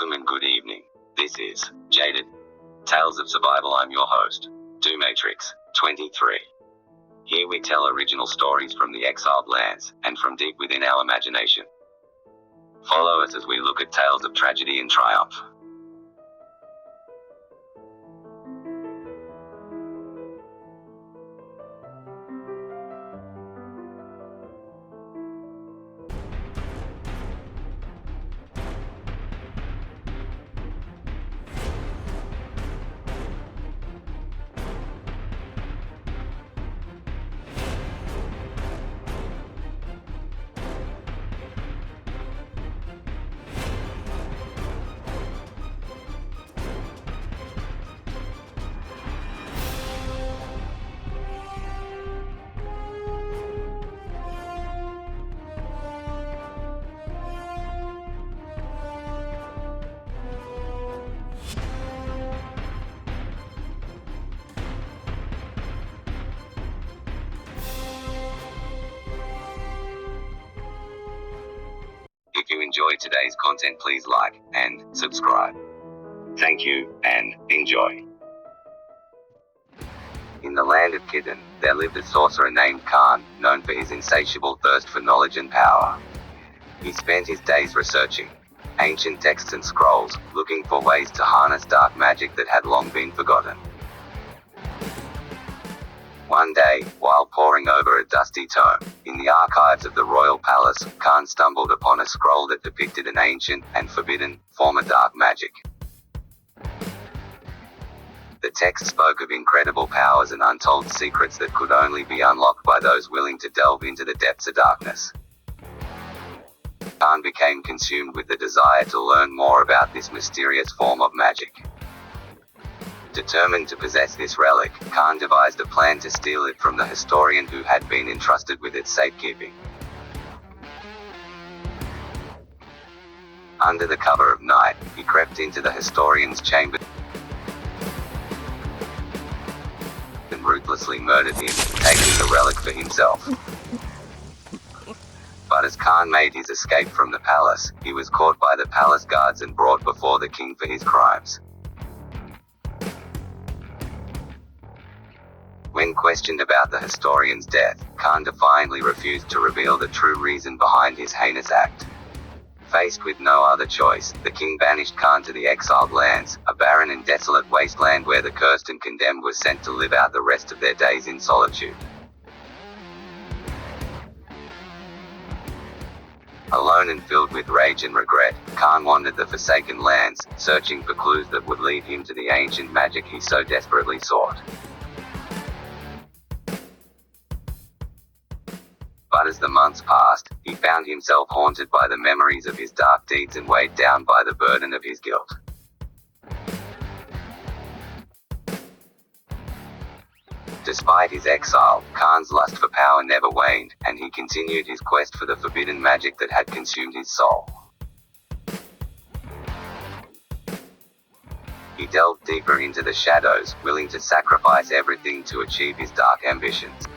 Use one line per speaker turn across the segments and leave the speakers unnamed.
Welcome and good evening. This is Jaded. Tales of Survival. I'm your host, Matrix 23. Here we tell original stories from the exiled lands, and from deep within our imagination. Follow us as we look at tales of tragedy and triumph. If you enjoyed today's content, please like and subscribe. Thank you, and enjoy. In the land of Kidden, there lived a sorcerer named Khan, known for his insatiable thirst for knowledge and power. He spent his days researching ancient texts and scrolls, looking for ways to harness dark magic that had long been forgotten. One day, while poring over a dusty tome in the archives of the royal palace, Khan stumbled upon a scroll that depicted an ancient and forbidden form of dark magic. The text spoke of incredible powers and untold secrets that could only be unlocked by those willing to delve into the depths of darkness. Khan became consumed with the desire to learn more about this mysterious form of magic. Determined to possess this relic, Khan devised a plan to steal it from the historian who had been entrusted with its safekeeping. Under the cover of night, he crept into the historian's chamber and ruthlessly murdered him, taking the relic for himself. But as Khan made his escape from the palace, he was caught by the palace guards and brought before the king for his crimes. When questioned about the historian's death, Khan defiantly refused to reveal the true reason behind his heinous act. Faced with no other choice, the king banished Khan to the exiled lands, a barren and desolate wasteland where the cursed and condemned were sent to live out the rest of their days in solitude. Alone and filled with rage and regret, Khan wandered the forsaken lands, searching for clues that would lead him to the ancient magic he so desperately sought. But as the months passed, he found himself haunted by the memories of his dark deeds and weighed down by the burden of his guilt. Despite his exile, Khan's lust for power never waned, and he continued his quest for the forbidden magic that had consumed his soul. He delved deeper into the shadows, willing to sacrifice everything to achieve his dark ambitions.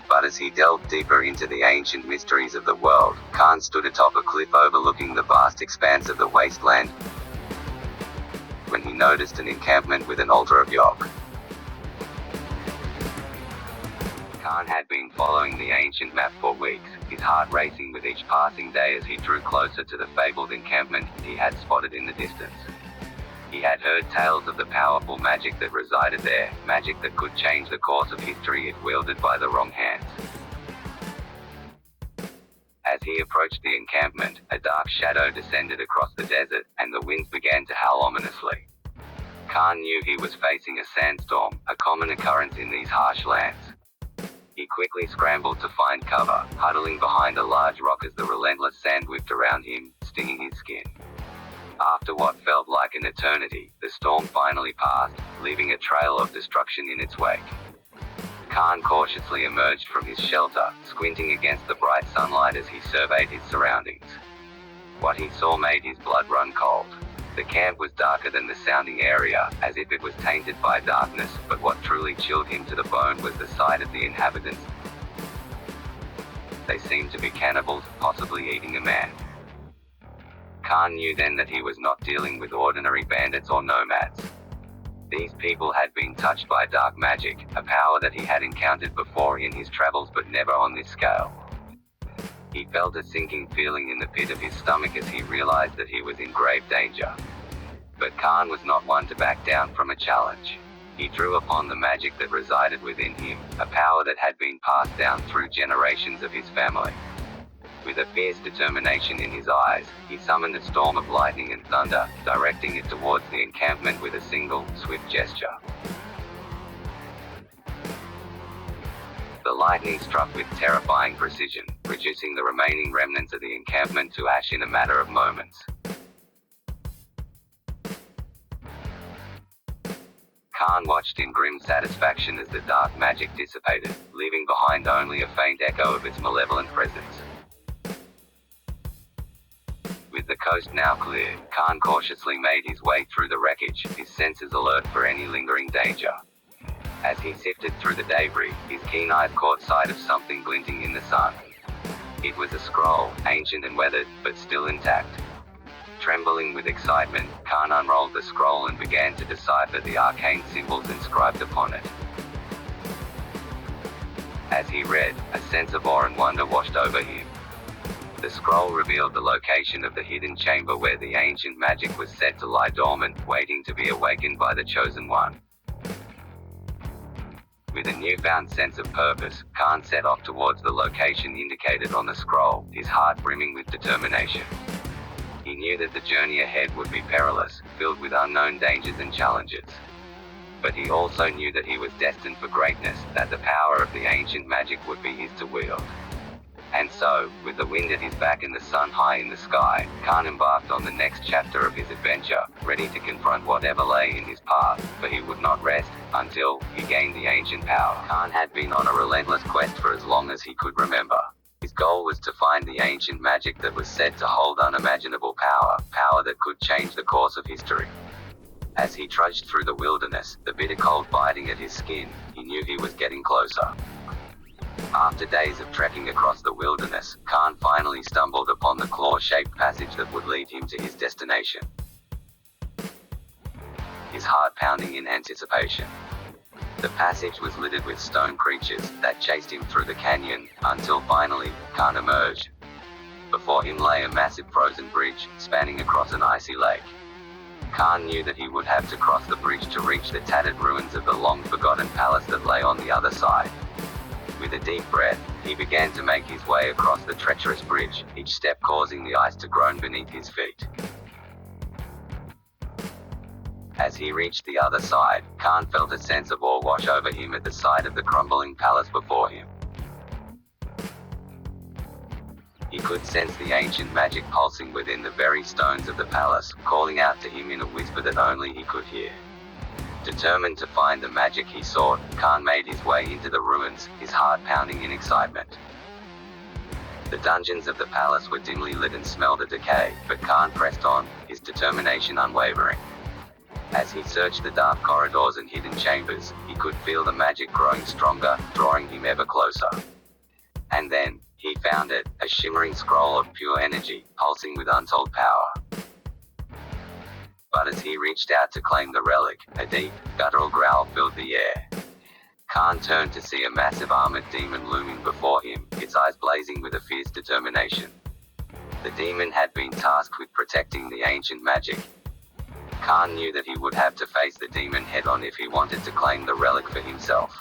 But as he delved deeper into the ancient mysteries of the world, Khan stood atop a cliff overlooking the vast expanse of the wasteland when he noticed an encampment with an altar of Yog. Khan had been following the ancient map for weeks, his heart racing with each passing day as he drew closer to the fabled encampment he had spotted in the distance. He had heard tales of the powerful magic that resided there, magic that could change the course of history if wielded by the wrong hands. As he approached the encampment, a dark shadow descended across the desert, and the winds began to howl ominously. Khan knew he was facing a sandstorm, a common occurrence in these harsh lands. He quickly scrambled to find cover, huddling behind a large rock as the relentless sand whipped around him, stinging his skin. After what felt like an eternity, the storm finally passed, leaving a trail of destruction in its wake. Khan cautiously emerged from his shelter, squinting against the bright sunlight as he surveyed his surroundings. What he saw made his blood run cold. The camp was darker than the sounding area, as if it was tainted by darkness, but what truly chilled him to the bone was the sight of the inhabitants. They seemed to be cannibals, possibly eating a man. Khan knew then that he was not dealing with ordinary bandits or nomads. These people had been touched by dark magic, a power that he had encountered before in his travels but never on this scale. He felt a sinking feeling in the pit of his stomach as he realized that he was in grave danger. But Khan was not one to back down from a challenge. He drew upon the magic that resided within him, a power that had been passed down through generations of his family. With a fierce determination in his eyes, he summoned a storm of lightning and thunder, directing it towards the encampment with a single, swift gesture. The lightning struck with terrifying precision, reducing the remaining remnants of the encampment to ash in a matter of moments. Khan watched in grim satisfaction as the dark magic dissipated, leaving behind only a faint echo of its malevolent presence. With the coast now clear, Khan cautiously made his way through the wreckage, his senses alert for any lingering danger. As he sifted through the debris, his keen eyes caught sight of something glinting in the sun. It was a scroll, ancient and weathered, but still intact. Trembling with excitement, Khan unrolled the scroll and began to decipher the arcane symbols inscribed upon it. As he read, a sense of awe and wonder washed over him. The scroll revealed the location of the hidden chamber where the ancient magic was said to lie dormant, waiting to be awakened by the Chosen One. With a newfound sense of purpose, Khan set off towards the location indicated on the scroll, his heart brimming with determination. He knew that the journey ahead would be perilous, filled with unknown dangers and challenges. But he also knew that he was destined for greatness, that the power of the ancient magic would be his to wield. And so, with the wind at his back and the sun high in the sky, Khan embarked on the next chapter of his adventure, ready to confront whatever lay in his path, for he would not rest until he gained the ancient power. Khan had been on a relentless quest for as long as he could remember. His goal was to find the ancient magic that was said to hold unimaginable power that could change the course of history. As he trudged through the wilderness, the bitter cold biting at his skin, he knew he was getting closer. After days of trekking across the wilderness, Khan finally stumbled upon the claw-shaped passage that would lead him to his destination. His heart pounding in anticipation. The passage was littered with stone creatures that chased him through the canyon, until finally, Khan emerged. Before him lay a massive frozen bridge, spanning across an icy lake. Khan knew that he would have to cross the bridge to reach the tattered ruins of the long-forgotten palace that lay on the other side. With a deep breath, he began to make his way across the treacherous bridge, each step causing the ice to groan beneath his feet. As he reached the other side, Khan felt a sense of awe wash over him at the sight of the crumbling palace before him. He could sense the ancient magic pulsing within the very stones of the palace, calling out to him in a whisper that only he could hear. Determined to find the magic he sought, Khan made his way into the ruins, his heart pounding in excitement. The dungeons of the palace were dimly lit and smelled of decay, but Khan pressed on, his determination unwavering. As he searched the dark corridors and hidden chambers, he could feel the magic growing stronger, drawing him ever closer. And then, he found it, a shimmering scroll of pure energy, pulsing with untold power. But as he reached out to claim the relic, a deep, guttural growl filled the air. Khan turned to see a massive armored demon looming before him, its eyes blazing with a fierce determination. The demon had been tasked with protecting the ancient magic. Khan knew that he would have to face the demon head-on if he wanted to claim the relic for himself.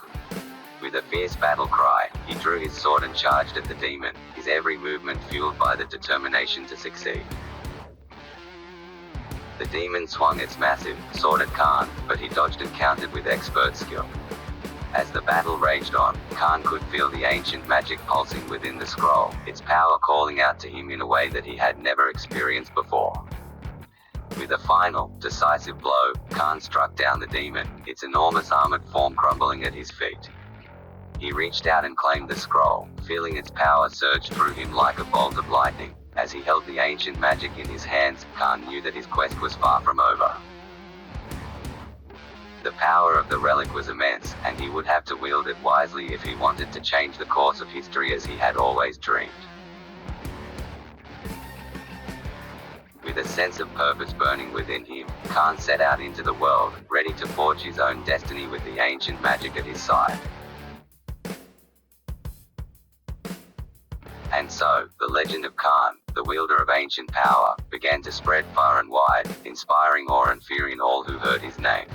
With a fierce battle cry, he drew his sword and charged at the demon, his every movement fueled by the determination to succeed. The demon swung its massive sword at Khan, but he dodged and countered with expert skill. As the battle raged on, Khan could feel the ancient magic pulsing within the scroll, its power calling out to him in a way that he had never experienced before. With a final, decisive blow, Khan struck down the demon, its enormous armored form crumbling at his feet. He reached out and claimed the scroll, feeling its power surge through him like a bolt of lightning. As he held the ancient magic in his hands, Khan knew that his quest was far from over. The power of the relic was immense, and he would have to wield it wisely if he wanted to change the course of history as he had always dreamed. With a sense of purpose burning within him, Khan set out into the world, ready to forge his own destiny with the ancient magic at his side. And so, the legend of Khan, the wielder of ancient power, began to spread far and wide, inspiring awe and fear in all who heard his name.